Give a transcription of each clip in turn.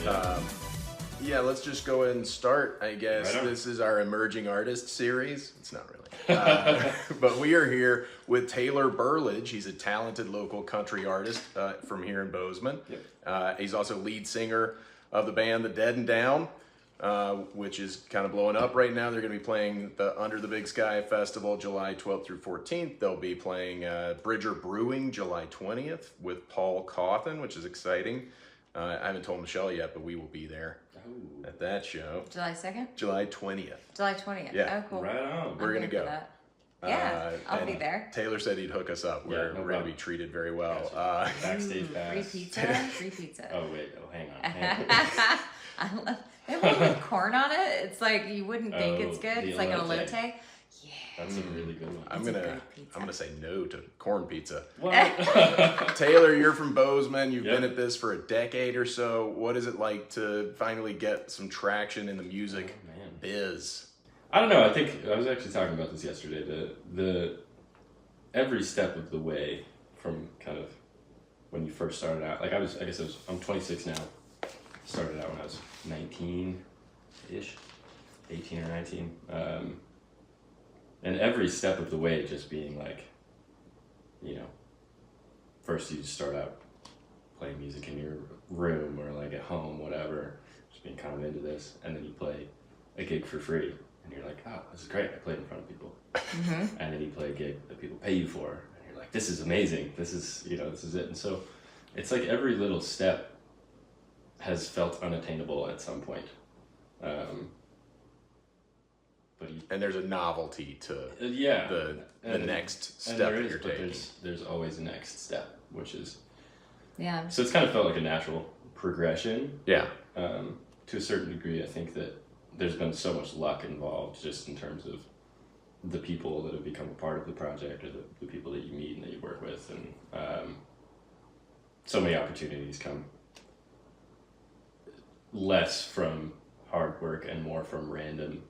Yeah. Yeah, let's just go ahead and start, I guess. Right on. This is our emerging artist series. It's not really. But we are here with Taylor Burlage. He's a talented local country artist from here in Bozeman. Yep. He's also lead singer of the band The Dead and Down, which is kind of blowing up right now. They're going to be playing the Under the Big Sky Festival July 12th through 14th. They'll be playing Bridger Brewing July 20th with Paul Coffin, which is exciting. I haven't told Michelle yet, but we will be there at that show. July 2nd? July 20th. July 20th. Yeah. Oh, cool. Right on. We're I'm going to here go. for that. Yeah, I'll and be there. Taylor said he'd hook us up. We're no going to problem. be treated very well. Gotcha. Backstage Free pass. pizza? Free pizza. Oh wait. Oh, hang on. Hang on. I love they have one with corn on it. It's like you wouldn't think it's Oh, good. the It's like an elote. elote. Yeah. That's a really good one. I'm It's a gonna great pizza. I'm gonna say no to corn pizza. What? Taylor, you're from Bozeman. You've Yep. been at this for a decade or so. What is it like to finally get some traction in the music Oh, man. biz? I don't know. I think I was actually talking about this yesterday. The every step of the way from kind of when you first started out. Like I'm 26 now. Started out when I was 19-ish, 18 or 19. And every step of the way just being like, you know, first you start out playing music in your room or like at home, whatever, just being kind of into this, and then you play a gig for free, and you're like, oh, this is great, I played in front of people. Mm-hmm. And then you play a gig that people pay you for, and you're like, this is amazing, this is it. And so it's like every little step has felt unattainable at some point. And there's a novelty to Yeah. the And- next and step there that is, you're but taking. there's always a next step, which is, Yeah. so it's kind of felt like a natural progression. Yeah. To a certain degree, I think that there's been so much luck involved just in terms of the people that have become a part of the project, or the people that you meet and that you work with, and so many opportunities come less from hard work and more from random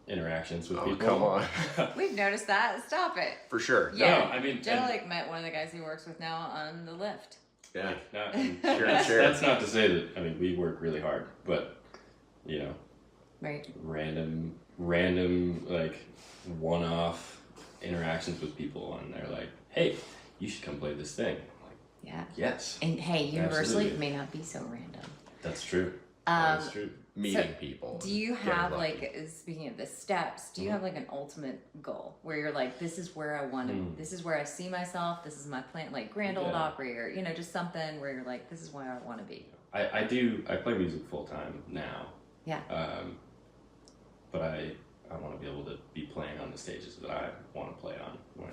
interactions with Oh, people. come on. We've noticed that. Stop it. For sure. Yeah. No, I mean, Joe and- like met one of the guys he works with now on the lift. Yeah. Not, Sure, that's not to say that, I mean, we work really hard, but, you know, Right. random like one-off interactions with people, and they're like, hey, you should come play this thing. I'm like, Yeah. yes, And hey, universally, Absolutely. it may not be so random. that's true. Um, That's true. Meeting people. Do you and getting have lucky. like, speaking of the steps, do you have like an ultimate goal where you're like, this is where I want to, this is where I see myself, this is my plan, like Grand Ole Yeah. Opry, or just something where you're like, this is where I want to be. I play music full-time now, Yeah. but I want to be able to be playing on the stages that I want to play on. When,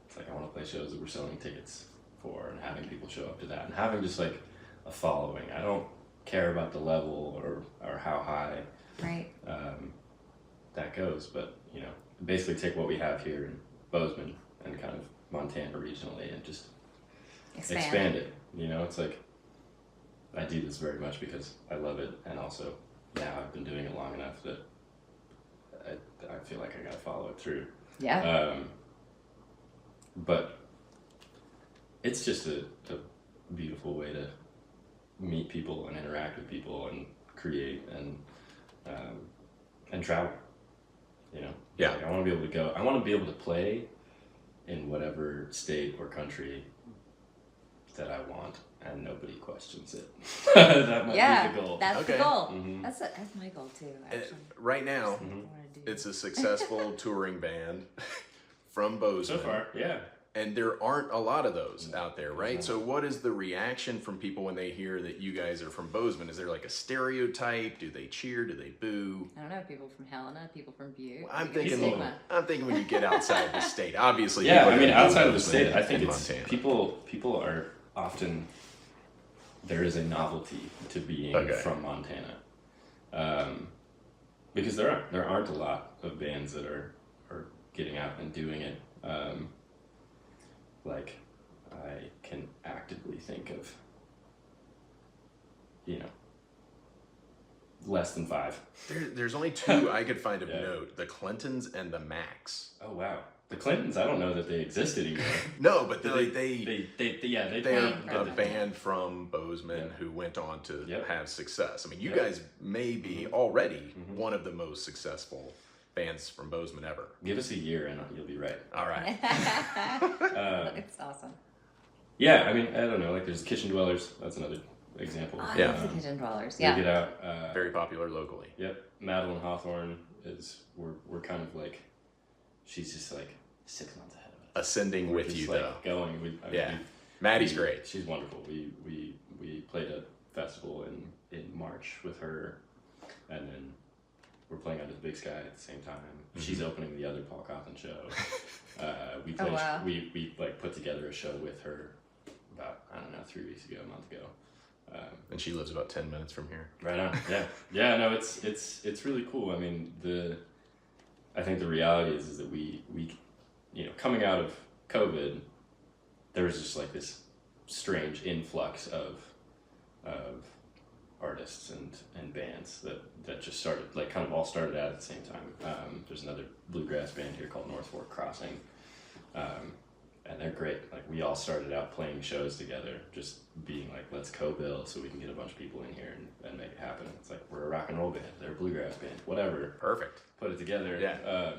it's like I want to play shows that we're selling tickets for, and having people show up to that, and having just like a following. I don't care about the level or how high Right. that goes, but basically take what we have here in Bozeman and kind of Montana regionally and just expand it. It's like I do this very much because I love it, and also now I've been doing it long enough that I feel like I gotta follow it through. Yeah. But it's just a beautiful way to meet people and interact with people and create and travel. Yeah. Like I want to be able to go. I want to be able to play in whatever state or country that I want, and nobody questions it. That might be the goal. That's Okay. the goal. Mhm. That's my goal too. Actually, Right now, I wanna do it's a successful touring band from Bozeman. So far, yeah. And there aren't a lot of those out there, right? So what is the reaction from people when they hear that you guys are from Bozeman? Is there like a stereotype? Do they cheer? Do they boo? I don't know, people from Helena, people from Butte. I'm you get thinking stigma. when you get outside the state. Obviously, Yeah, people I mean, are gonna outside boo of the Bozeman state, I think and it's Montana. people are often, there is a novelty to being Okay. from Montana, because there aren't a lot of bands that are getting out and doing it. Like I can actively think of, less than 5. There's only two I could find of Yeah. note: the Clintons and the Macs. Oh wow. The Clintons, I don't know that they exist anymore. No, but They're they're a band from Bozeman who went on to have success. I mean, you guys may be already one of the most successful bands from Bozeman ever. Give us a year and you'll be right. All right. It's awesome. Yeah, I mean, I don't know. Like, there's Kitchen Dwellers. That's another example. I love the Kitchen Dwellers. Yeah. Get out. Very popular locally. Yep. Madeline Hawthorne we're kind of like, she's just like 6 months ahead of us. Ascending We're with just you, like though. Going. Maddie's great. She's wonderful. We played a festival in March with her, and then we're playing Under the Big Sky at the same time. She's opening the other Paul Cawthon show. We like put together a show with her about, I don't know, 3 weeks ago, a month ago. And she lives about 10 minutes from here. Right on. Yeah. No, it's really cool. I mean, I think the reality is that we coming out of COVID, there was just like this strange influx of artists and bands that just started, like, kind of all started out at the same time. There's another bluegrass band here called North Fork Crossing, and they're great. Like, we all started out playing shows together, just being like, let's co-bill so we can get a bunch of people in here and make it happen. It's like, we're a rock and roll band, they're a bluegrass band, whatever. Perfect. Put it together. Yeah.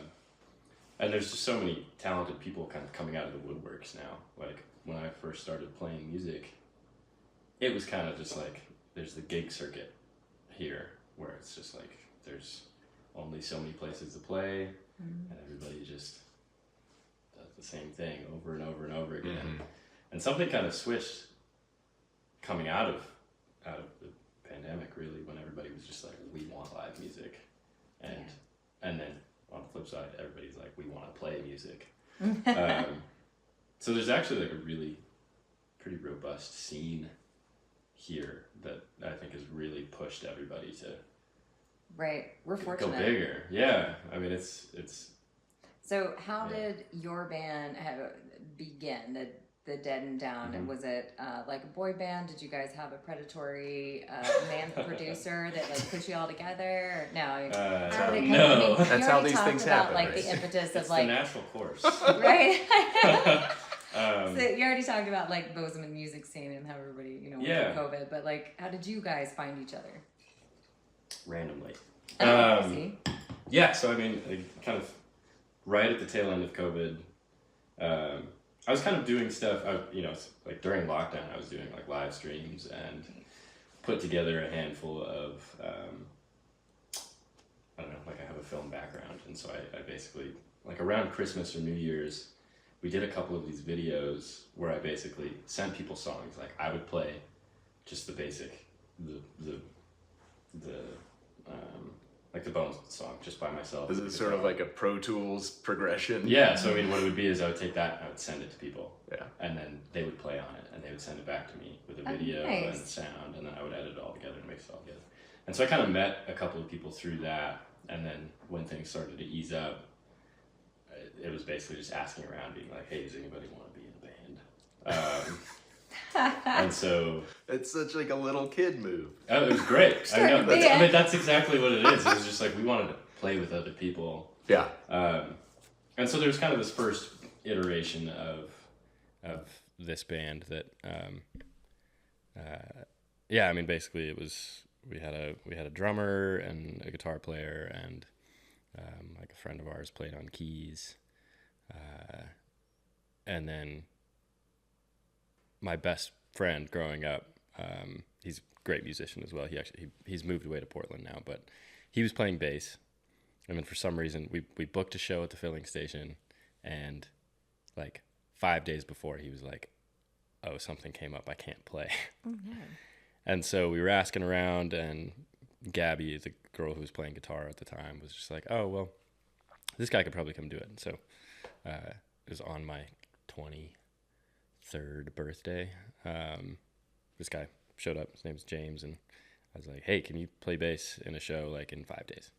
And there's just so many talented people kind of coming out of the woodworks now. Like, when I first started playing music, it was kind of just like, there's the gig circuit here, where it's just like, there's only so many places to play, and everybody just does the same thing over and over and over again. And something kind of switched coming out of the pandemic, really, when everybody was just like, we want live music. And then on the flip side, everybody's like, we want to play music. So there's actually like a really pretty robust scene here that I think has really pushed everybody to We're fortunate. go bigger. Yeah, I mean, it's. So how did your band begin? The Dead and Down, and was it like a boy band? Did you guys have a predatory man producer that like put you all together? No, how did it come? No. That's how these things about, happen. Like Right? the impetus It's of like the natural course. right. So you already talked about like Bozeman music scene and how everybody went through COVID, but like how did you guys find each other? Randomly. See? Yeah, so I mean, kind of right at the tail end of COVID, I was kind of doing stuff, like during lockdown, I was doing like live streams and put together a handful of, I don't know, like I have a film background. And so I basically, like around Christmas or New Year's, we did a couple of these videos where I basically sent people songs. Like I would play just the basic, like the Bones song just by myself. Is it sort of like a Pro Tools progression? Yeah, so I mean, what it would be is I would take that and I would send it to people. Yeah. And then they would play on it and they would send it back to me with a video nice. and sound, and then I would edit it all together and mix it all together. And so I kind of met a couple of people through that, and then when things started to ease up, it was basically just asking around, being like, hey, does anybody want to be in a band? And so it's such like a little kid move. Oh, it was great. Start a I band. mean, that's exactly what it is. It was just like we wanted to play with other people. Yeah. And so there's kind of this first iteration of this band that, I mean, basically it was we had a drummer and a guitar player, and like a friend of ours played on keys, and then my best friend growing up, he's a great musician as well. He's moved away to Portland now, but he was playing bass. And then for some reason, we booked a show at the filling station, and like 5 days before, he was like, oh, something came up, I can't play. Oh, no. And so we were asking around, and Gabby, the girl who was playing guitar at the time, was just like, oh, well, this guy could probably come do it. And so it was on my 23rd birthday. This guy showed up. His name's James, and I was like, hey, can you play bass in a show like in 5 days?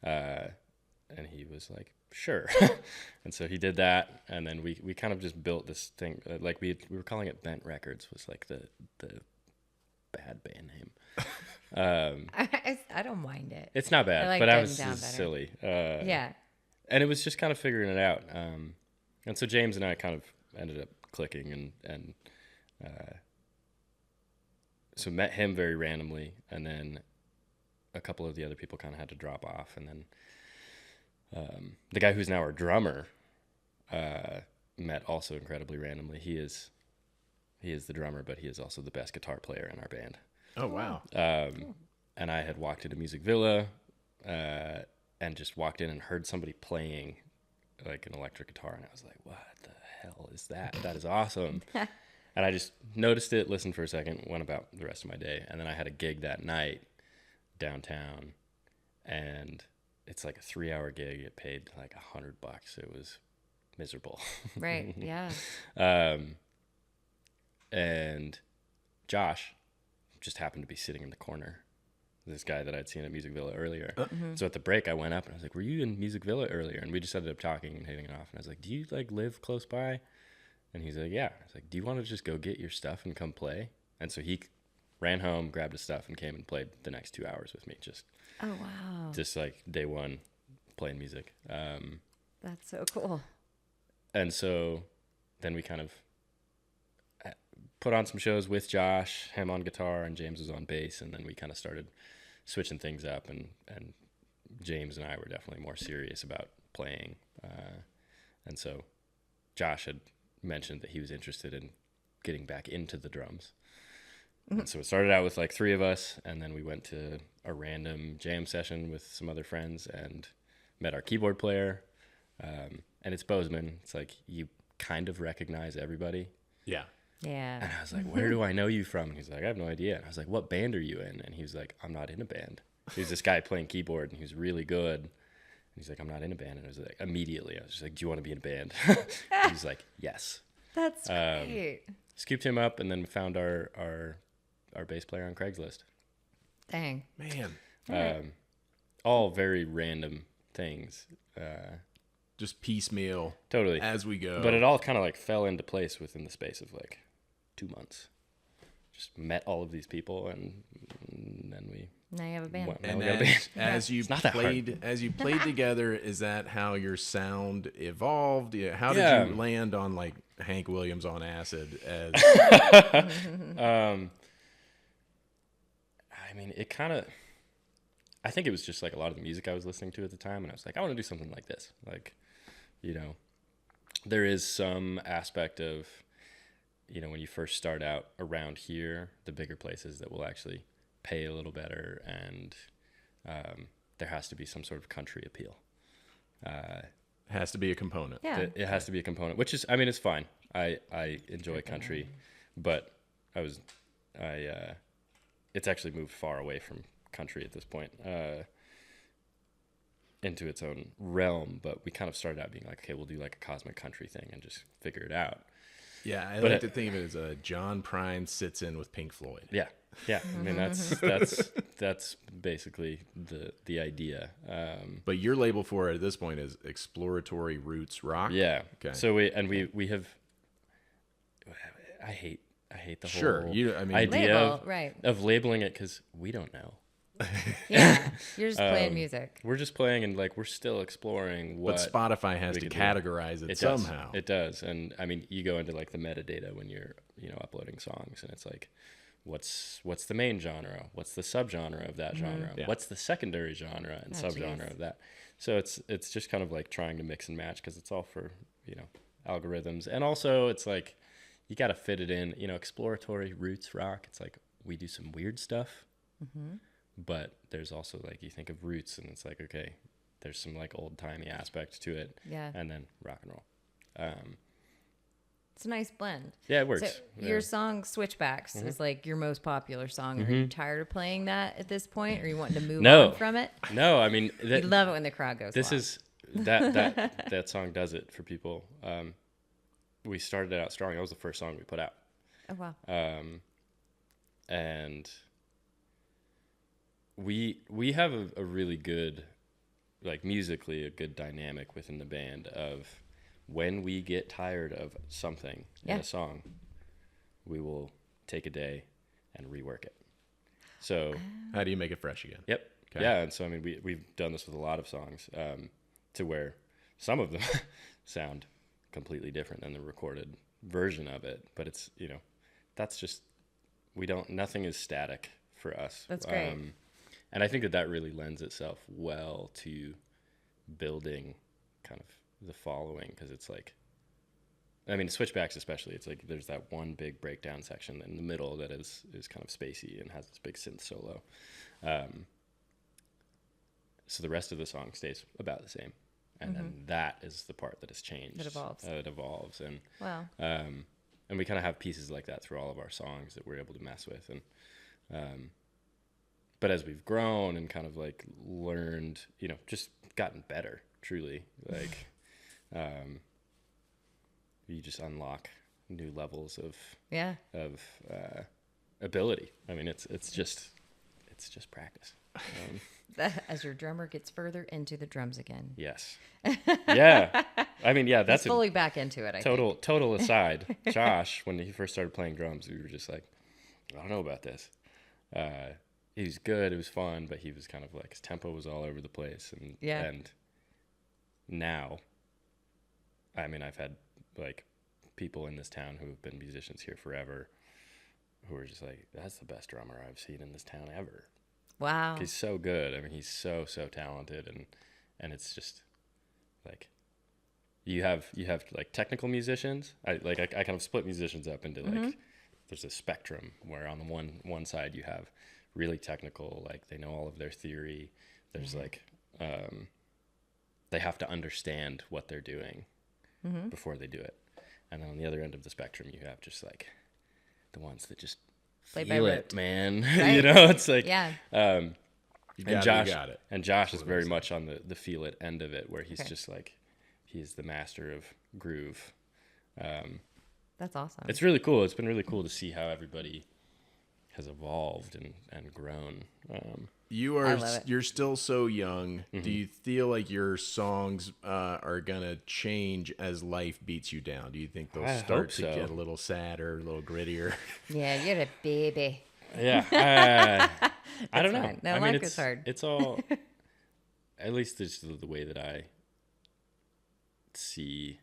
And he was like, sure. And so he did that, and then we kind of just built this thing. Like we were calling it Bent Records, was like the bad band name. I don't mind it. It's not bad, I like but Dead I and was Down just better. silly. Yeah. and it was just kind of figuring it out. And so James and I kind of ended up clicking, and so met him very randomly, and then a couple of the other people kind of had to drop off, and then the guy who's now our drummer met also incredibly randomly. He is the drummer, but he is also the best guitar player in our band. Oh, wow. Cool. And I had walked into Music Villa and just walked in and heard somebody playing like an electric guitar, and I was like, what the hell is that? That is awesome. And I just noticed it, listened for a second, went about the rest of my day. And then I had a gig that night downtown, and it's like a 3-hour gig. It paid like $100. It was miserable. Right. Yeah. And Josh just happened to be sitting in the corner. This guy that I'd seen at Music Villa earlier. So at the break, I went up and I was like, were you in Music Villa earlier? And we just ended up talking and hitting it off. And I was like, do you like live close by? And he's like, yeah. I was like, do you want to just go get your stuff and come play? And so he ran home, grabbed his stuff, and came and played the next 2 hours with me. Oh, wow. Just like day one, playing music. That's so cool. And so then we kind of put on some shows with Josh, him on guitar, and James was on bass. And then we kind of started switching things up. And James and I were definitely more serious about playing. And so Josh had mentioned that he was interested in getting back into the drums. And so it started out with like 3 of us, and then we went to a random jam session with some other friends and met our keyboard player. And it's Bozeman. It's like you kind of recognize everybody. Yeah. Yeah. And I was like, where do I know you from? And he's like, I have no idea. And I was like, what band are you in? And he was like, I'm not in a band. He's this guy playing keyboard, and he was really good. And he's like, I'm not in a band. And I was like, immediately, I was just like, do you want to be in a band? He's like, yes. That's great. Scooped him up, and then we found our bass player on Craigslist. Dang. Man. All very random things. Just piecemeal. Totally. As we go. But it all kind of like fell into place within the space of like 2 months. Just met all of these people, and then we Now you have a band. And we got a band. as you not that hard. as you played together, is that how your sound evolved? Yeah. How did you land on like Hank Williams on acid? As I mean, it kind of. I think it was just like a lot of the music I was listening to at the time, and I was like, I want to do something like this. Like, there is some aspect of, when you first start out around here, the bigger places that will actually pay a little better, and there has to be some sort of country appeal. has to be a component. Yeah. It has to be a component, which is, I mean, it's fine. I enjoy country, but it's actually moved far away from country at this point, into its own realm. But we kind of started out being like, okay, we'll do like a cosmic country thing and just figure it out. Yeah, I like to think of it as John Prine sits in with Pink Floyd. Yeah. I mean, that's basically the idea. But your label for it at this point is exploratory roots rock. Yeah. Okay. So we have. I hate the whole idea Label, of labeling it, because we don't know. Yeah, you're just playing music. We're just playing, and like we're still exploring what. But Spotify has to categorize it somehow. It does, and I mean, you go into like the metadata when you're uploading songs, and it's like, what's the main genre? What's the subgenre of that genre? Yeah. What's the secondary genre and subgenre of that? So it's just kind of like trying to mix and match, because it's all for algorithms, and also it's like you got to fit it in. Exploratory roots rock. It's like we do some weird stuff. Mm-hmm. But there's also like, you think of roots, and it's like, okay, there's some like old timey aspect to it. Yeah. And then rock and roll. It's a nice blend. Yeah, it works. So your song Switchbacks is like your most popular song. Are you tired of playing that at this point? Or are you wanting to move on from it? No, I mean, You love it when the crowd goes this wild. is that song does it for people. We started it out strong. That was the first song we put out. Oh, wow. And we have a really good, like musically, a good dynamic within the band of when we get tired of something in a song, we will take a day and rework it. So How do you make it fresh again? Yep. Okay. Yeah, and so I mean we've done this with a lot of songs, to where some of them sound completely different than the recorded version of it, but it's, that's just, nothing is static for us. That's great. And I think that really lends itself well to building kind of the following, because it's like, Switchbacks especially, it's like there's that one big breakdown section in the middle that is kind of spacey and has this big synth solo. So the rest of the song stays about the same. And then that is the part that has changed. It evolves. It evolves. And, Wow. And we kind of have pieces like that through all of our songs that we're able to mess with. And, but as we've grown and kind of like learned, just gotten better, truly, like, you just unlock new levels of ability. It's just practice. As your drummer gets further into the drums again. Yes. Yeah. That's He's fully back into it. Total aside. Josh, when he first started playing drums, we were just like, I don't know about this. He was good. It was fun, but he was kind of like, his tempo was all over the place. And now, I've had like people in this town who have been musicians here forever who are just like, that's the best drummer I've seen in this town ever. Wow. He's so good. He's so talented, and it's just like you have like technical musicians. I kind of split musicians up into like there's a spectrum where on the one side you have really technical, like they know all of their theory. There's like they have to understand what they're doing before they do it. And then on the other end of the spectrum you have just like the ones that just feel it, man. Right. It's like, You got it. And Josh is very much on the feel it end of it, where he's just like, he's the master of groove. That's awesome. It's really cool. It's been really cool to see how everybody has evolved and grown. You're still so young. Do you feel like your songs are gonna change as life beats you down? Do you think they'll start to get a little sadder, a little grittier? Yeah, you're a baby. Yeah, I don't know. Fine. No, life is hard. It's all, at least it's the way that I see,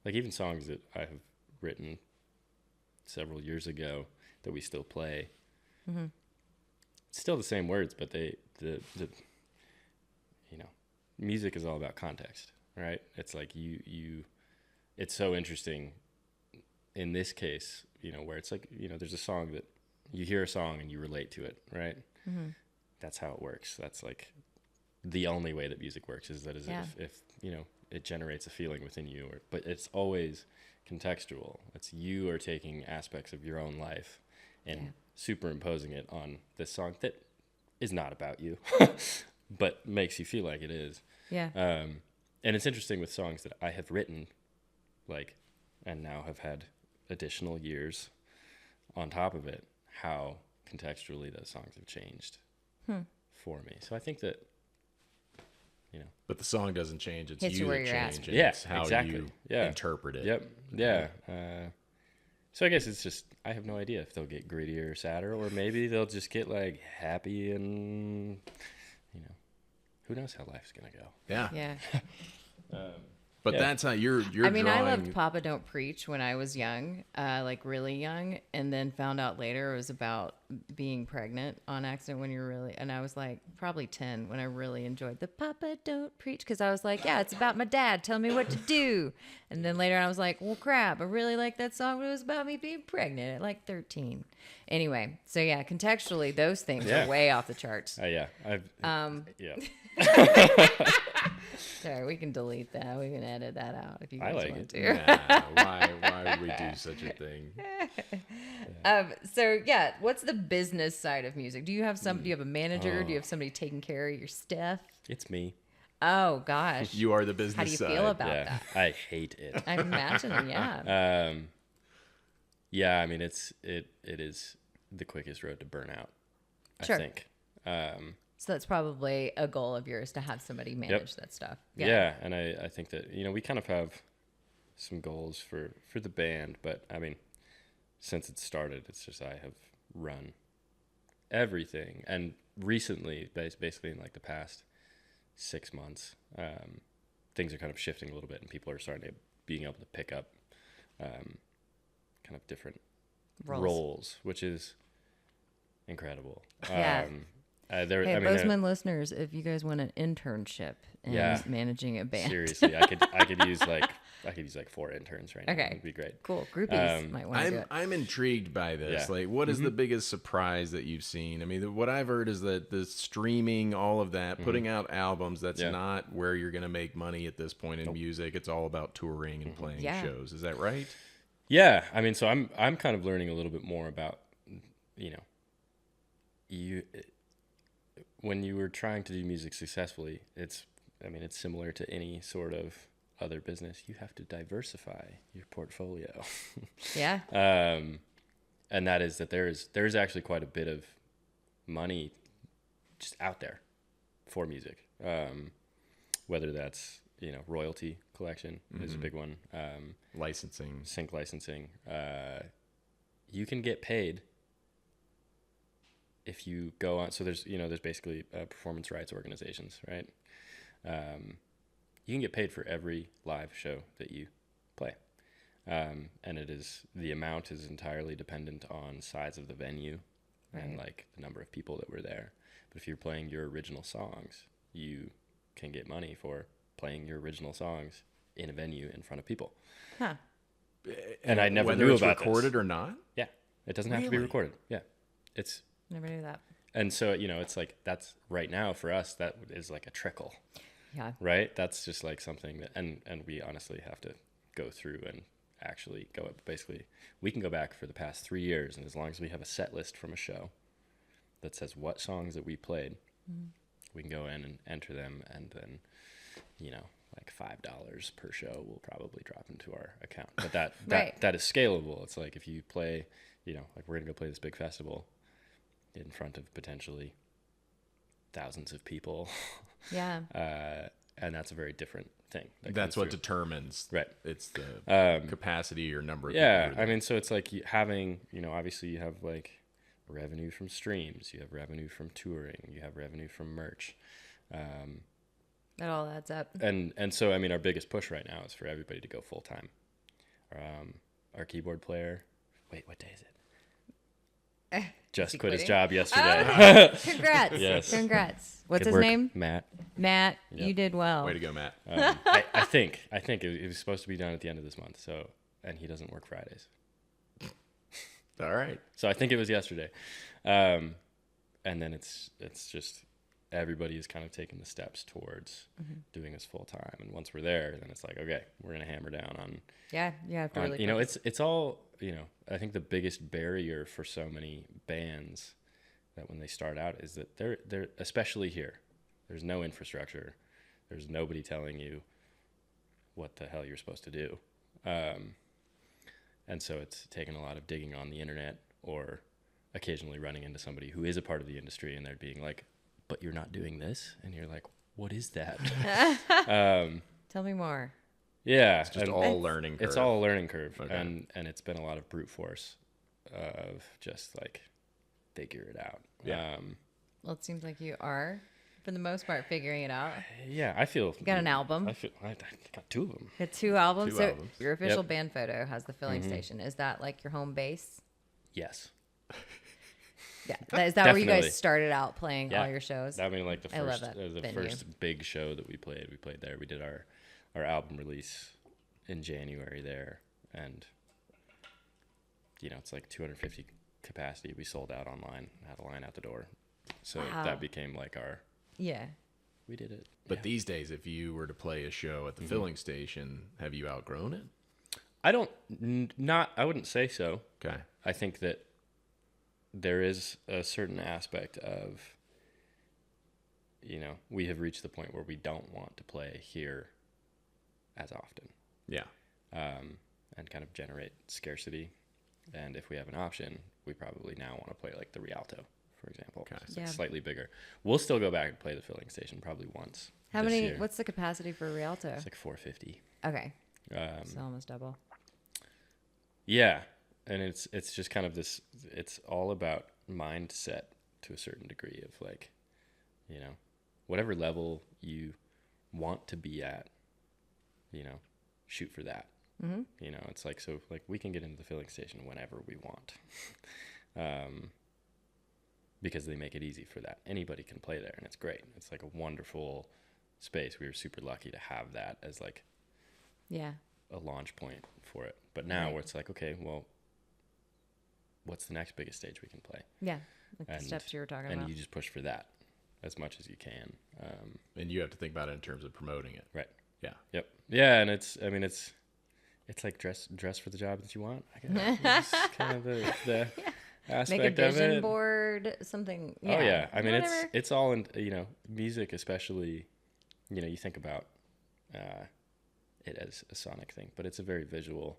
like even songs that I have written several years ago that we still play. It's still the same words, but the music is all about context, right? It's like it's so interesting in this case, where it's like, there's a song that you hear a song and you relate to it, right? That's how it works. That's like the only way that music works, is that if it generates a feeling within you, but it's always contextual. It's you are taking aspects of your own life and superimposing it on this song that is not about you, but makes you feel like it is. Yeah. And it's interesting with songs that I have written, like, and now have had additional years on top of it, how contextually those songs have changed for me. So I think that, But the song doesn't change. It's Hits you you where that you're at. change. Yeah, It's how exactly. you interpret it. Yep. Yeah. So I guess it's just, I have no idea if they'll get grittier or sadder, or maybe they'll just get like happy and, who knows how life's going to go. Yeah. Yeah. But that's how you're I drawing. loved Papa Don't Preach when I was young, like really young, and then found out later it was about being pregnant on accident when you're really, and I was like probably 10 when I really enjoyed the Papa Don't Preach, because I was like, yeah, it's about my dad telling me what to do. And then later I was like, well, crap, I really like that song, but it was about me being pregnant at like 13. Anyway, so yeah, contextually, those things are way off the charts. Yeah. Sorry, we can delete that. We can edit that out if you I guys like want it. to. Why would we do such a thing? So yeah, what's the business side of music? Do you have do you have a manager? Do you have somebody taking care of your stuff? It's me. Oh gosh. You are the business How do you side. feel about that? I hate it. I'm imagining, yeah. Yeah, I mean, it is the quickest road to burnout, Sure. I think. So that's probably a goal of yours, to have somebody manage that stuff. Yeah, and I think that, we kind of have some goals for the band, but I mean, since it started, it's just I have run everything. And recently, basically in like the past 6 months, things are kind of shifting a little bit, and people are starting to being able to pick up kind of different roles, which is incredible. Yeah. Hey, Bozeman listeners, if you guys want an internship in managing a band, seriously, I could use like 4 interns right now. Okay, It'd be great. Cool, groupies might want to do it. I'm intrigued by this. Yeah. Like, what is the biggest surprise that you've seen? I mean, what I've heard is that the streaming, all of that, putting out albums, that's not where you're going to make money at this point in music. It's all about touring and playing shows. Is that right? Yeah, I mean, so I'm kind of learning a little bit more about, when you were trying to do music successfully, it's similar to any sort of other business. You have to diversify your portfolio. Yeah. And that is that there's actually quite a bit of money just out there for music. Whether that's, royalty collection is a big one. Licensing. Sync licensing. You can get paid if you go on, so there's basically performance rights organizations, right? You can get paid for every live show that you play. And the amount is entirely dependent on size of the venue and like the number of people that were there. But if you're playing your original songs, you can get money for playing your original songs in a venue in front of people. Huh. And I never Whether knew it's about recorded this. or not? Yeah. It doesn't have to be recorded. Yeah. It's Never knew that. And so, it's like, that's right now for us, that is like a trickle. Yeah. Right? That's just like something that, and we honestly have to go through and actually go up. Basically, we can go back for the past 3 years, and as long as we have a set list from a show that says what songs that we played, we can go in and enter them, and then, like $5 per show will probably drop into our account. But that is scalable. It's like if you play, like we're going to go play this big festival in front of potentially thousands of people. Yeah. And that's a very different thing. That's what determines. Right. It's the capacity or number of people. Yeah. I mean, so it's like having, obviously you have like revenue from streams, you have revenue from touring, you have revenue from merch. It all adds up. And so, I mean, our biggest push right now is for everybody to go full time. Our keyboard player, wait, what day is it? Just quit his job yesterday. Oh, congrats. Yes. Congrats. What's Good his work, name? Matt. Matt, Yep. you did well. Way to go, Matt. I think it was supposed to be done at the end of this month. So, and he doesn't work Fridays. All right. So I think it was yesterday. And then it's just everybody is kind of taking the steps towards doing this full time. And once we're there, then it's like, okay, we're going to hammer down on, Yeah. Really it's all, I think the biggest barrier for so many bands that when they start out is that they're especially here, there's no infrastructure. There's nobody telling you what the hell you're supposed to do. And so it's taken a lot of digging on the internet or occasionally running into somebody who is a part of the industry and they're being like, but you're not doing this. And you're like, what is that? Tell me more. Yeah. It's just all learning curve. It's all a learning curve. Okay. And it's been a lot of brute force of just like figure it out. Yeah. Well, it seems like you are, for the most part, figuring it out. Yeah, I feel... You got an album. I got 2 of them. You got 2 albums. Two albums. Your official band photo has the filling station. Is that like your home base? Yes. Yeah. Is that where you Definitely. guys started out playing all your shows? I mean, like the I love first, that the venue. first big show that we played there. We did our album release in January there, and it's like 250 capacity. We sold out online, had a line out the door, so that became like our. Yeah. We did it. But these days, if you were to play a show at the filling station, have you outgrown it? I wouldn't say so. Okay. I think that there is a certain aspect of, we have reached the point where we don't want to play here as often. Yeah. And kind of generate scarcity. And if we have an option, we probably now want to play like the Rialto, for example. Okay. It's like slightly bigger. We'll still go back and play the filling station probably once. How this many? year. What's the capacity for Rialto? It's like 450. Okay. So almost double. Yeah, and it's just kind of this. It's all about mindset to a certain degree of like, whatever level you want to be at shoot for that. It's like, so like we can get into the filling station whenever we want. Because they make it easy for that. Anybody can play there, and it's great. It's like a wonderful space. We were super lucky to have that as like a launch point for it. But now where it's like, okay, well, what's the next biggest stage we can play? Yeah, like the steps you were talking about. And you just push for that as much as you can. And you have to think about it in terms of promoting it. Right. Yeah. Yep. Yeah, and it's like dress for the job that you want. I guess it's kind of the aspect Make a vision of it. board, something. Yeah. Oh yeah, I mean Whatever. it's all in music, especially. You think about it as a sonic thing, but it's a very visual.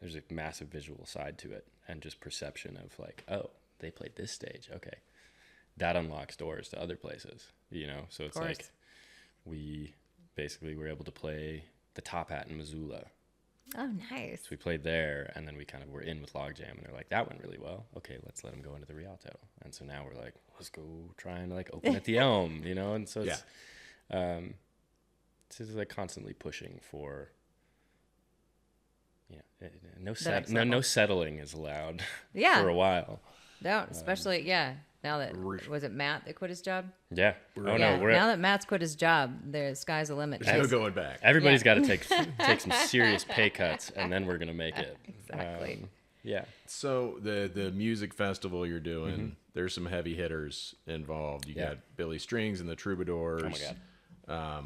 There's a massive visual side to it, and just perception of like, oh, they played this stage. Okay, that unlocks doors to other places. So it's like we basically were able to play the Top Hat in Missoula. Oh, nice. So we played there, and then we kind of were in with Logjam, and they're like, that went really well. Okay, let's let them go into the Rialto. And so now we're like, let's go try and like open at the Elm, And so it's just like constantly pushing for, no settling is allowed for a while. Don't, especially now that was it Matt that quit his job? Yeah. Now that Matt's quit his job, the sky's the limit. There's no going back. Everybody's got to take some serious pay cuts, and then we're gonna make it. Exactly. So the music festival you're doing, there's some heavy hitters involved. You got Billy Strings and the Troubadours. Oh my God.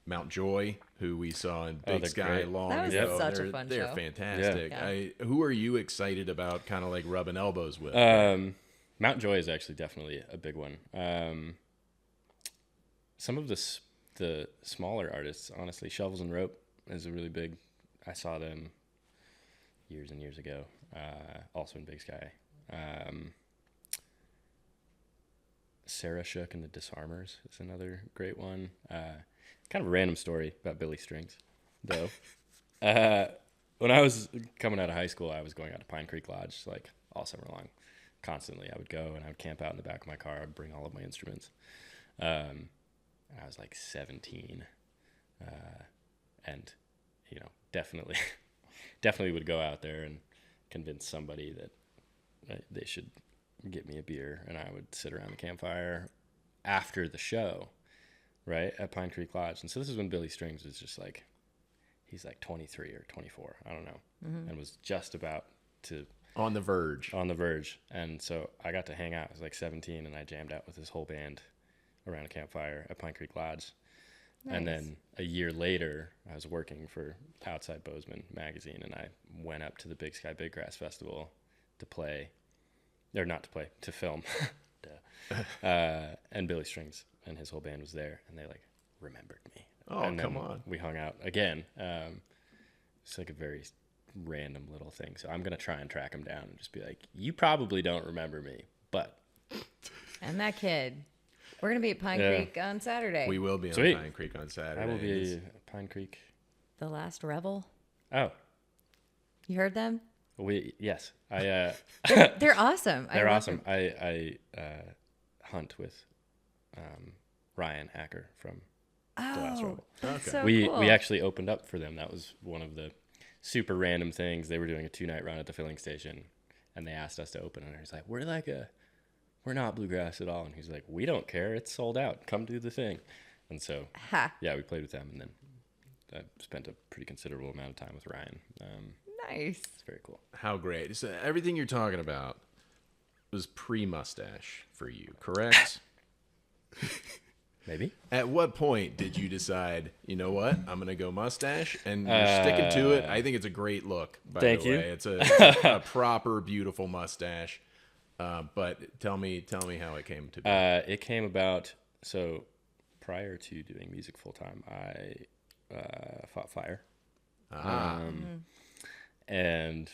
Mount Joy, who we saw in Big Sky great. long That was ago. such a fun they're show. fantastic. Yeah. Who are you excited about kind of like rubbing elbows with? Mount Joy is actually definitely a big one. Some of the smaller artists, honestly, Shovels and Rope is a really big. I saw them years and years ago, also in Big Sky. Sarah Shook and the Disarmers is another great one. Kind of a random story about Billy Strings, though. When I was coming out of high school, I was going out to Pine Creek Lodge like all summer long. Constantly, I would go and I would camp out in the back of my car. I'd bring all of my instruments. I was like 17, and definitely would go out there and convince somebody that they should get me a beer, and I would sit around the campfire after the show, right, at Pine Creek Lodge. And so this is when Billy Strings was just like, he's like 23 or 24, I don't know, and was just about to On the verge. And so I got to hang out. I was like 17, and I jammed out with his whole band around a campfire at Pine Creek Lodge. Nice. And then a year later, I was working for Outside Bozeman magazine, and I went up to the Big Sky Big Grass Festival to film. And Billy Strings and his whole band was there, and they like remembered me. Oh, and come on. We hung out again. It's like a very random little thing. So I'm going to try and track him down and just be like, you probably don't remember me, but. And that kid. We're going to be at Pine Creek on Saturday. We will be Sweet. on Pine Creek on Saturday. I will be at Pine Creek. The Last Revel. Oh. You heard them? Yes. They're awesome. They're awesome. I hunt with Ryan Hacker from The Last Revel. That's so we cool. we actually opened up for them. That was one of the super random things. They were doing a 2-night run at the filling station, and they asked us to open, and I was like, we're not bluegrass at all. And he's like, we don't care, it's sold out, come do the thing. And so we played with them, and then I spent a pretty considerable amount of time with Ryan. Nice. It's very cool. How great. So everything you're talking about was pre-mustache for you, correct? Maybe. At what point did you decide, you know what, I'm going to go mustache, and you're sticking to it? I think it's a great look, by Thank the you. way. It's a proper, beautiful mustache. But tell me how it came to be. It came about, so prior to doing music full time, I fought fire. And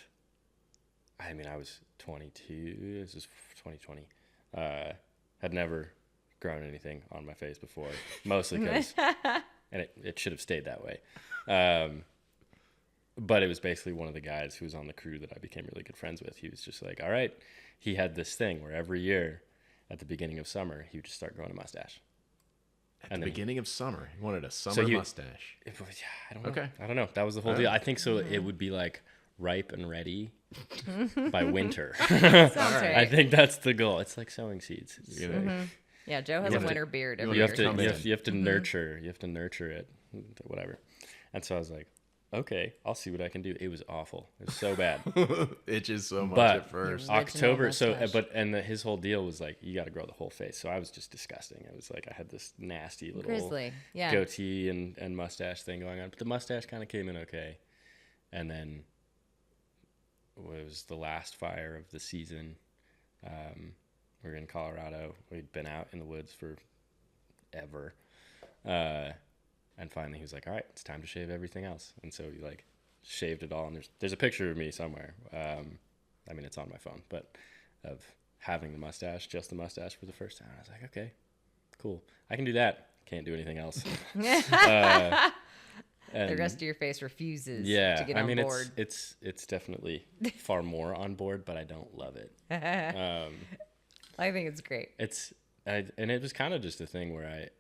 I mean, I was 22. This is 2020. Had never grown anything on my face before, mostly because, and it should have stayed that way. But it was basically one of the guys who was on the crew that I became really good friends with. He was just like, all right. He had this thing where every year at the beginning of summer, he would just start growing a mustache. At the beginning of summer, he wanted a summer So mustache. I don't know. Okay. I don't know. That was the whole deal. I think so. It would be like ripe and ready by winter. Sounds right. I think that's the goal. It's like sowing seeds. Yeah, Joe has a winter beard. Every you year. have to- You have to nurture. You have to nurture it. Whatever. And so I was like, okay, I'll see what I can do. It was awful. It was so bad. Itches so much But at first. October. So, mustache. his whole deal was like, you got to grow the whole face. So I was just disgusting. It was like I had this nasty little Grizzly. Yeah. goatee and mustache thing going on. But the mustache kind of came in okay. And then it was the last fire of the season. We were in Colorado. We'd been out in the woods for ever. And finally he was like, all right, it's time to shave everything else. And so he like shaved it all. And there's a picture of me somewhere. I mean, it's on my phone, but of having the mustache, just the mustache for the first time. I was like, okay, cool. I can do that. Can't do anything else. The rest of your face refuses to get on board. It's definitely far more on board, but I don't love it. I think it's great. And it was kind of just a thing where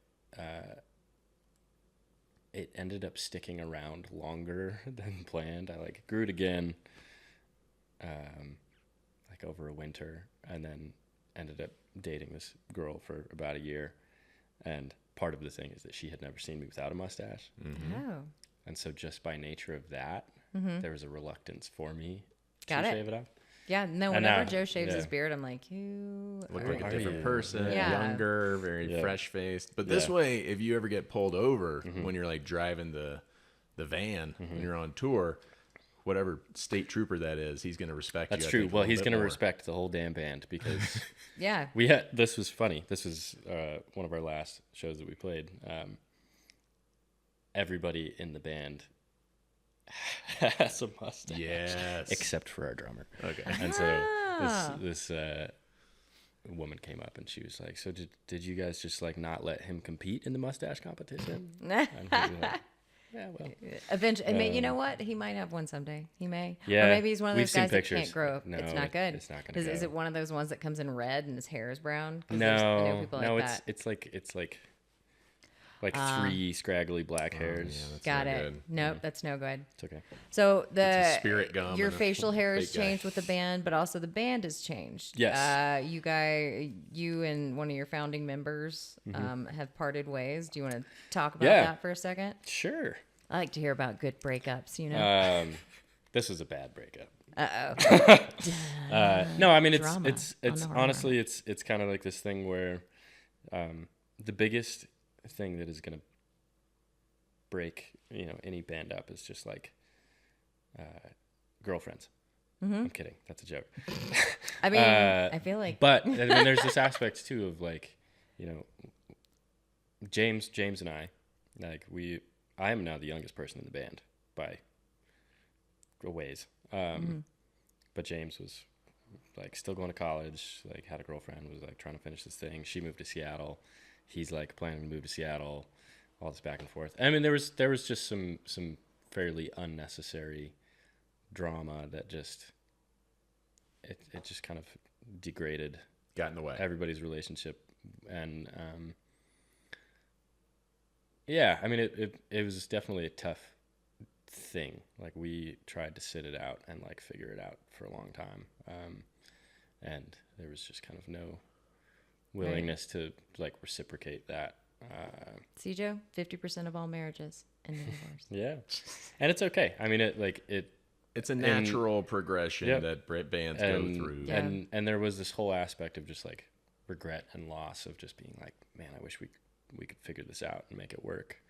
it ended up sticking around longer than planned. I like grew it again, like over a winter, and then ended up dating this girl for about a year. And part of the thing is that she had never seen me without a mustache. Oh. And so just by nature of that, there was a reluctance for me Got to it. shave it off. Yeah, no, And whenever now- Joe shaves yeah. his beard, I'm like, you Look are like a Are different you? person, Yeah. younger, very fresh faced. But this Yeah. way, if you ever get pulled over when you're like driving the van when you're on tour, whatever state trooper that is, he's going to respect That's you. I true. think, a Well, little he's bit going to more. respect the whole damn band because Yeah. this was funny. This was one of our last shows that we played. Everybody in the band has a mustache. Yes. Except for our drummer. Okay. And so this woman came up and she was like, so did you guys just like not let him compete in the mustache competition? And we were like, yeah, well. Eventually, you know what? He might have one someday. He may. Yeah, Or maybe he's one of we've those seen guys that pictures. can't grow. No, it's not good. it's not gonna Is go. it one of those ones that comes in red and his hair is brown? 'Cause I No, know people no, like that. it's like three scraggly black hairs. Yeah, that's Got not it. good. Nope, that's no good. It's okay. So It's a spirit gum your and a facial hair has fake guy. changed with the band, but also the band has changed. Yes. You and one of your founding members have parted ways. Do you want to talk about Yeah. that for a second? Sure. I like to hear about good breakups. You know. This was a bad breakup. Uh-oh. No, I mean it's Drama it's on it's the hard honestly it's kind of like this thing where the biggest thing that is gonna break any band up is just like girlfriends. I'm kidding. That's a joke. I mean, I feel like. But I mean, there's this aspect too of like James and I am now the youngest person in the band by a ways. But James was like still going to college, like had a girlfriend, was like trying to finish this thing. She moved to Seattle. He's like planning to move to Seattle, all this back and forth. I mean, there was just some fairly unnecessary drama that just it just kind of degraded Got in the way. everybody's relationship. And yeah, I mean, it was definitely a tough thing. Like we tried to sit it out and like figure it out for a long time, and there was just kind of no willingness to like reciprocate that. See, Joe, 50% of all marriages end in divorce. Yeah, and it's okay. I mean, It's a natural progression Yep. that bands and, go through. Yeah. and there was this whole aspect of just like regret and loss of just being like, man, I wish we could figure this out and make it work.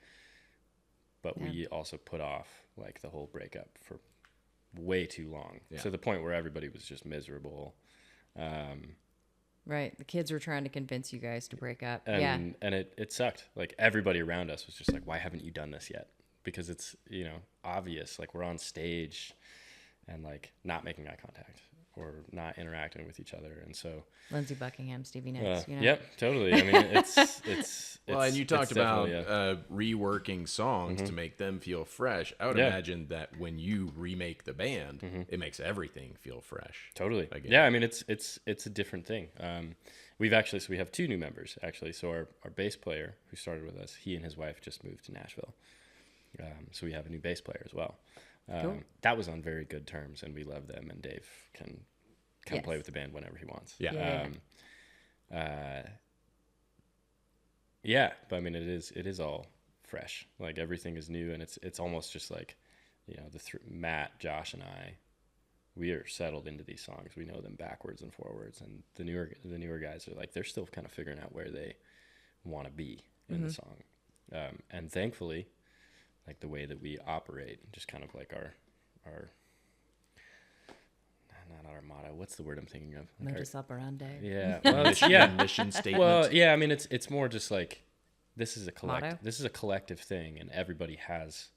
But we also put off like the whole breakup for way too long, to the point where everybody was just miserable. Right. The kids were trying to convince you guys to break up. And it sucked. Like everybody around us was just like, why haven't you done this yet? Because it's, obvious, like we're on stage and like not making eye contact or not interacting with each other. And so Lindsey Buckingham, Stevie Nicks, Yep, totally. I mean, it's Well, and you talked it's about definitely reworking songs to make them feel fresh. I would imagine that when you remake the band, it makes everything feel fresh. Totally. Again. Yeah, I mean it's a different thing. we have 2 new members actually. So our bass player who started with us, he and his wife just moved to Nashville. So we have a new bass player as well. Cool. That was on very good terms, and we love them. And Dave can come play with the band whenever he wants. Yeah. But I mean, it is all fresh. Like everything is new, and it's almost just like, you know, Matt, Josh, and I, we are settled into these songs. We know them backwards and forwards, and the newer guys are like, they're still kind of figuring out where they want to be in the song. And thankfully, like the way that we operate, just kind of like our not our motto. What's the word I'm thinking of? Like Modus operandi. Yeah. Well, Mission statement. Well, yeah. I mean, it's more just like this is a Motto? This is a collective thing, and everybody has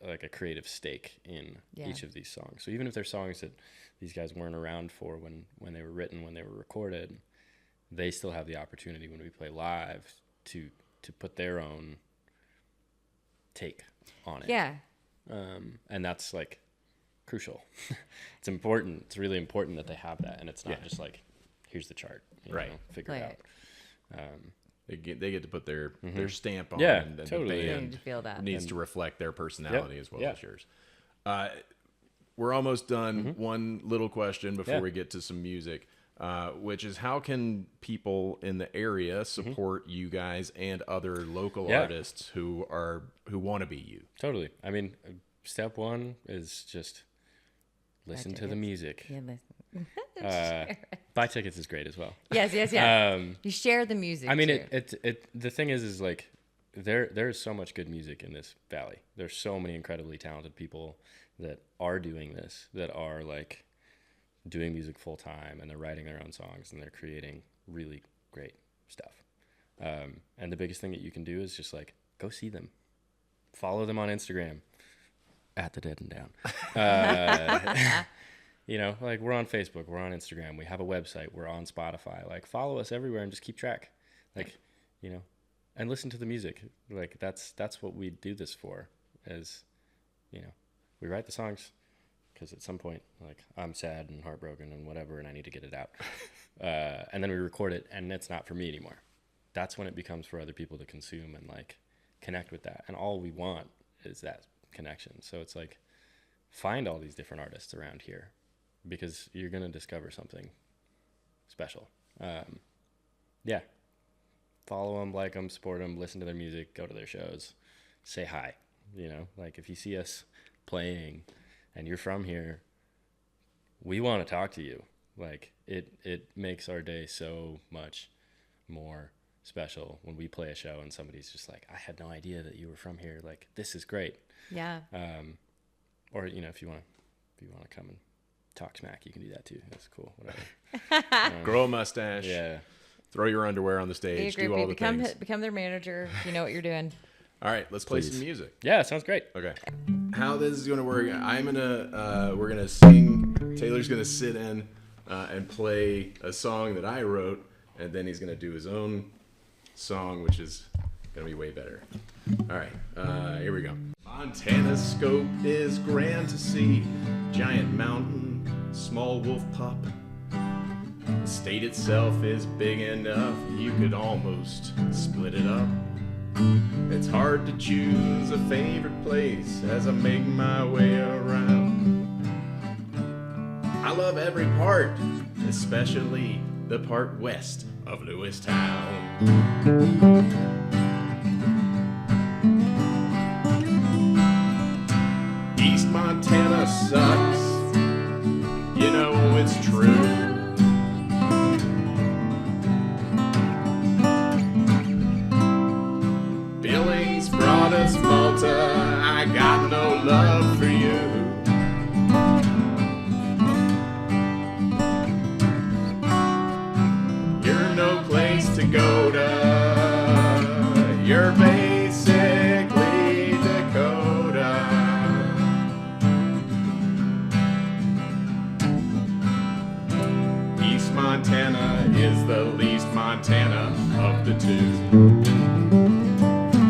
like a creative stake in each of these songs. So even if they're songs that these guys weren't around for when they were written, when they were recorded, they still have the opportunity when we play live to put their own take on it. Yeah. And that's like crucial. It's important. It's really important that they have that, and it's not just like, here's the chart, Right. Figure it out. They get to put their stamp on Yeah, it, and totally, the yeah. They need band to feel that. needs to reflect their personality as well Yeah. as yours. We're almost done. One little question before Yeah. we get to some music, which is how can people in the area support you guys and other local artists who want to be you? Totally. I mean, step one is just listen to the music. Yeah, listen. Buy tickets is great as well. Yes. You share the music. I mean, too. the thing is like there is so much good music in this valley. There's so many incredibly talented people that are doing this, that are like doing music full time, and they're writing their own songs, and they're creating really great stuff. And the biggest thing that you can do is just like go see them, follow them on Instagram at the Dead and Down. You know, like we're on Facebook, we're on Instagram, we have a website, we're on Spotify. Like follow us everywhere and just keep track. Like, you know, and listen to the music. Like that's what we do this for. Is, you know, we write the songs because at some point, like I'm sad and heartbroken and whatever, and I need to get it out. And then we record it, and it's not for me anymore. That's when it becomes for other people to consume and like connect with that. And all we want is that connection. So it's like, find all these different artists around here, because you're going to discover something special. Follow them, like them, support them, listen to their music, go to their shows, say hi. You know, like if you see us playing and you're from here, we want to talk to you. Like it makes our day so much more special when we play a show and somebody's just like, I had no idea that you were from here. Like, this is great. Yeah. Or, you know, if you want to come and talk smack, you can do that too. That's cool. Whatever. Grow a mustache. Yeah. Throw your underwear on the Be a stage. Do groupie. all the things. Become their manager. You know what you're doing. All right, let's play Please. some music. Yeah, sounds great. Okay. How this is gonna work? We're gonna sing. Taylor's gonna sit in and play a song that I wrote, and then he's gonna do his own song, which is gonna be way better. All right, here we go. Montana's scope is grand to see. Giant mountain, small wolf pup. The state itself is big enough, you could almost split it up. It's hard to choose a favorite place as I make my way around. I love every part, especially the part west of Lewistown. East Montana sucks, you know it's true. Billings brought us Malta, I got no love for you. You're no place to go to, you're basically Dakota. East Montana is the least Montana of the two.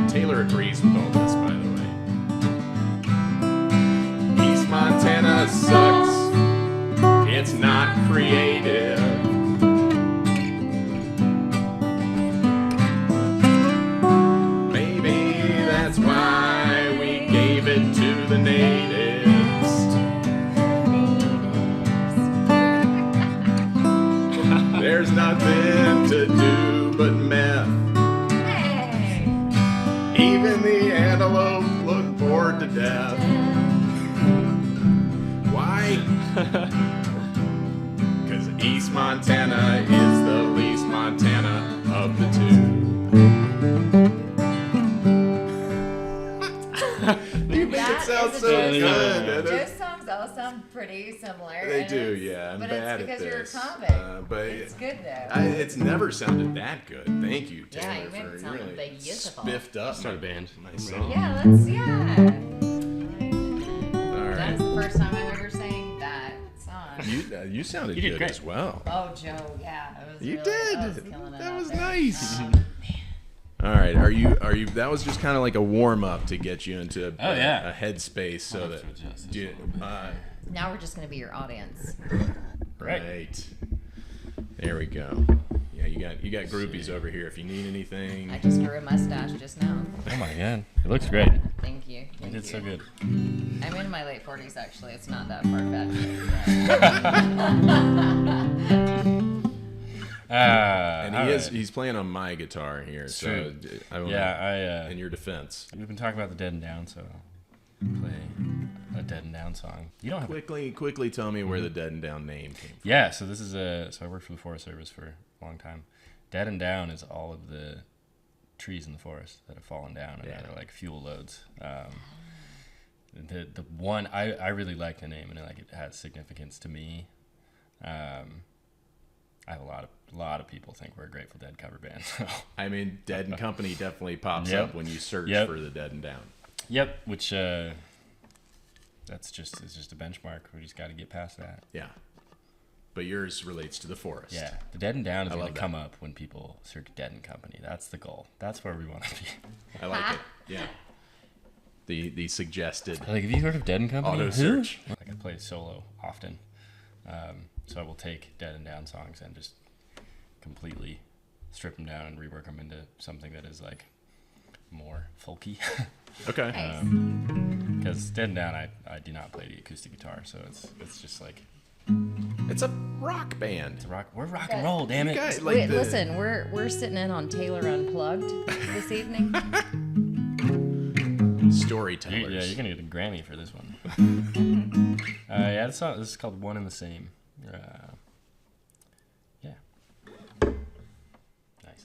Taylor agrees with all this, by the way. East Montana sucks. It's not creative. deaf. Why? Because East Montana is the least Montana of the two. You make it sound so good. Those songs all sound pretty similar. They do, yeah. I'm but bad it's at because you're a this. comic. But it's good though. it's never sounded that good. Thank you, Taylor. Yeah, you made it sound really beautiful. spiffed up Start a band. my song. Yeah, All right. That's the first time I've ever sang that song. You sounded You did good great. as well. Oh, Joe, yeah. It was You really, did. I was killing it That out was there. nice. All right, are you? That was just kind of like a warm up to get you into a headspace, so that. Now we're just gonna be your audience. Right. There we go. Yeah, you got groupies over here if you need anything. I just grew a mustache just now. Oh my god, it looks great. Thank you. You Thank did you. so good. I'm in my late 40s actually. It's not that far fetched. And he's playing on my guitar here, so true. I don't Yeah, in your defense. we've been talking about the Dead and Down, so I'll play a Dead and Down song. You don't have Quickly tell me where the Dead and Down name came from. Yeah, so this is so I worked for the Forest Service for a long time. Dead and Down is all of the trees in the forest that have fallen down and are like fuel loads. The one I really like the name, and it has significance to me. I have a lot of people think we're a Grateful Dead cover band. So. I mean, Dead and Company definitely pops Yep. up when you search Yep. for the Dead and Down. Yep, which it's just a benchmark. We just got to get past that. Yeah. But yours relates to the forest. Yeah, the Dead and Down is I going love to that. come up when people search Dead and Company. That's the goal. That's where we want to be. I like it. Yeah. The suggested. Like, have you heard of Dead and Company? Auto Who? search. Like, I play solo often, so I will take Dead and Down songs and just completely strip them down and rework them into something that is like more folky. Okay. Because Dead and Down, I do not play the acoustic guitar, so it's just like It's a rock band. it's rock. We're rock and roll, damn it. Guys, Wait, the- listen, we're sitting in on Taylor Unplugged this evening. Storytellers. Yeah, you're gonna get a Grammy for this one. Yeah, this is called One and the Same. Yeah. Nice.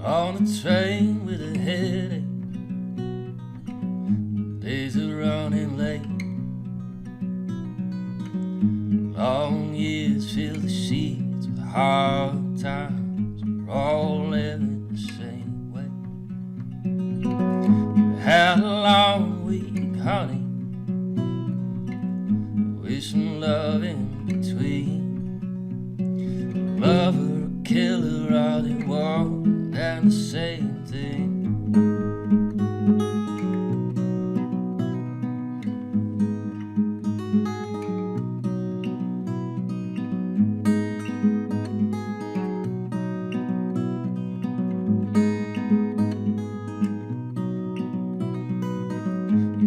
On the train with a headache, days are running late. Long years fill the sheets with hard times. We're all living the same way. Had a long week, honey, with some love in between. Lover, a killer, all they want, and the same thing.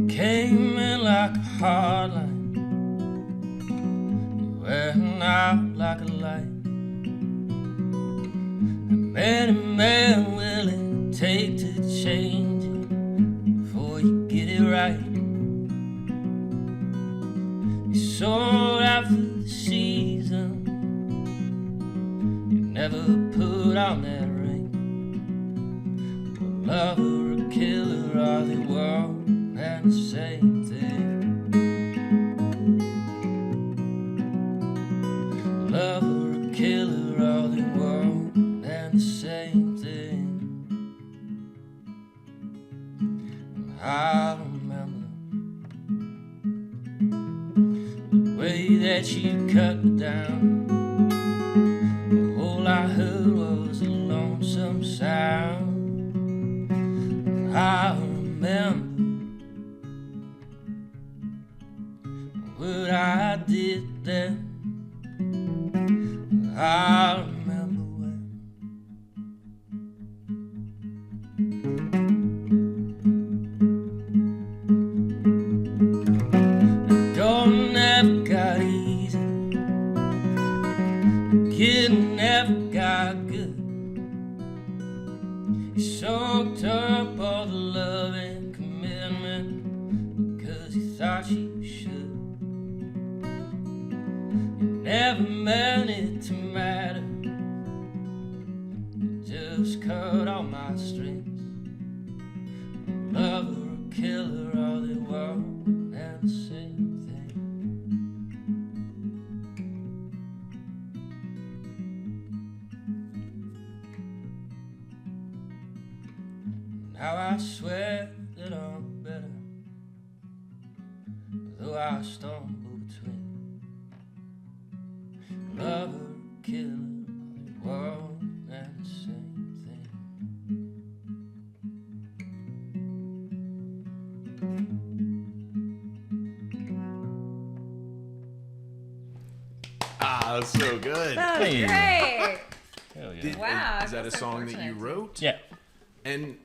Came in like a hard line, wearing out like a light. And many men will it take to change it before you get it right. You sold out for the season, you never put on that ring. A lover, a killer, all they want, and the same thing. Lover, a killer, all they want, and the same thing. I remember the way that you cut me down. All I heard was a lonesome sound. I remember what I did then. I remember when. The going never got easy. thought you should. You never meant it to matter. You just cut all my strings. A lover, a killer, all they were and the same thing. Now I swear that I'm better, though I stumble between lover, killer, the world and the same thing. Ah, that's so good. That was Hey. great. Hell yeah. Wow, Is that I'm a so song that you fortunate. wrote? Yeah. And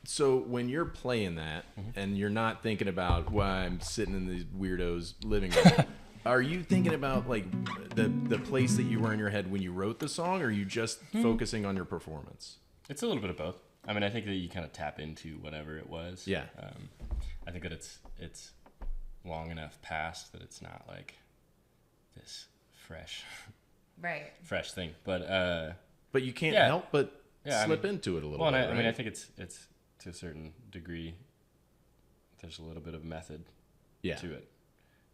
so when you're playing that and you're not thinking about why I'm sitting in these weirdos' living room, are you thinking about like the place that you were in your head when you wrote the song, or are you just focusing on your performance? It's a little bit of both. I mean, I think that you kind of tap into whatever it was. Yeah. I think that it's long enough past that it's not like this fresh Right. thing. But But you can't Yeah. help but Yeah, I slip mean- into it a little well, bit. and I mean, I right? think it's to a certain degree. There's a little bit of method yeah. to it.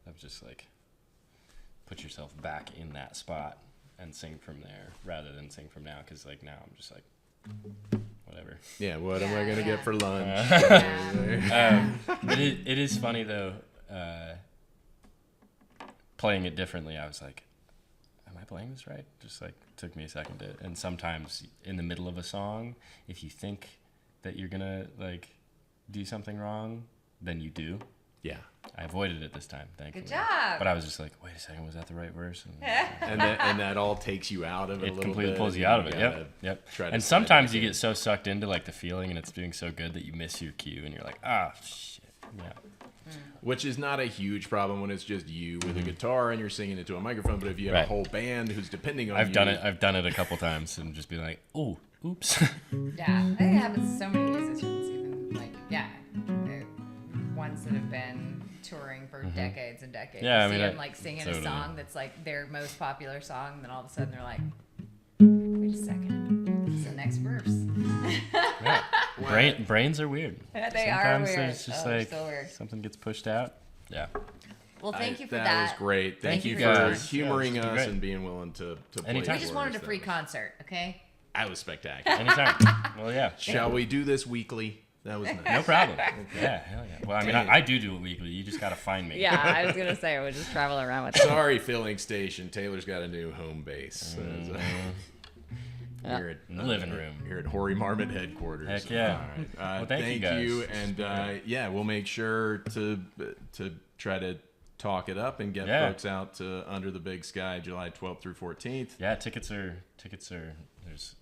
Of just like put yourself back in that spot and sing from there rather than sing from now. Because like now I'm just like whatever. Yeah, what am I Yeah, gonna yeah. get for lunch? Yeah. It is funny though. Playing it differently, I was like, "Am I playing this right?" Just like took me a second to. And sometimes in the middle of a song, if you think that you're gonna like do something wrong, then you do. Yeah. I avoided it this time, thankfully. Good job. But I was just like, "Wait a second, was that the right verse?" And that all takes you out of it a It little completely bit. pulls you out of it. gotta Yep. try to And slide sometimes back you in. get so sucked into like the feeling, and it's doing so good that you miss your cue, and you're like, "Ah, shit." Yeah. Which is not a huge problem when it's just you with a guitar and you're singing into a microphone. But if you have Right. a whole band who's depending on I've you, done it. I've done it a couple times, and just be like, "Oh, oops." Yeah, I think it happens to so many musicians, even like ones that have been touring for decades and decades. Yeah, I You see mean, them like singing totally. a song that's like their most popular song, and then all of a sudden they're like, "Wait a second, it's the next verse." Yeah. Brains are weird. Yeah, they are Sometimes weird. there's just Oh, they're like so weird. something gets pushed out. Yeah. Well, thank you for that. that. was great. Thank you you for for guys. humoring Yeah, this was us great. and being willing to play. Anytime. We just for wanted us. a free concert, okay? That was spectacular. Anytime. Well, yeah. Shall we do this weekly? That was nice. No problem. Yeah, hell yeah. Well, I mean, Dang. I do it weekly. You just gotta find me. Yeah, I was gonna say we'll just travel around with Sorry, filling station. Taylor's got a new home base. Yeah. Here at In the living room. Here at Hoary Marmot headquarters. Heck yeah. All right. Well, thank you guys. And yeah, we'll make sure to try to talk it up and get Yeah. folks out to Under the Big Sky, July 12th through 14th. Yeah, tickets are there's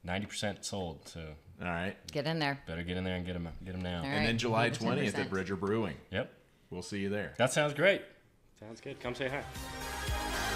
90% sold, so All right. Get in there. better get in there and get them now. All And right. then July Maybe 20th 10%. at Bridger Brewing. Yep. We'll see you there. That sounds great. Sounds good. Come say hi.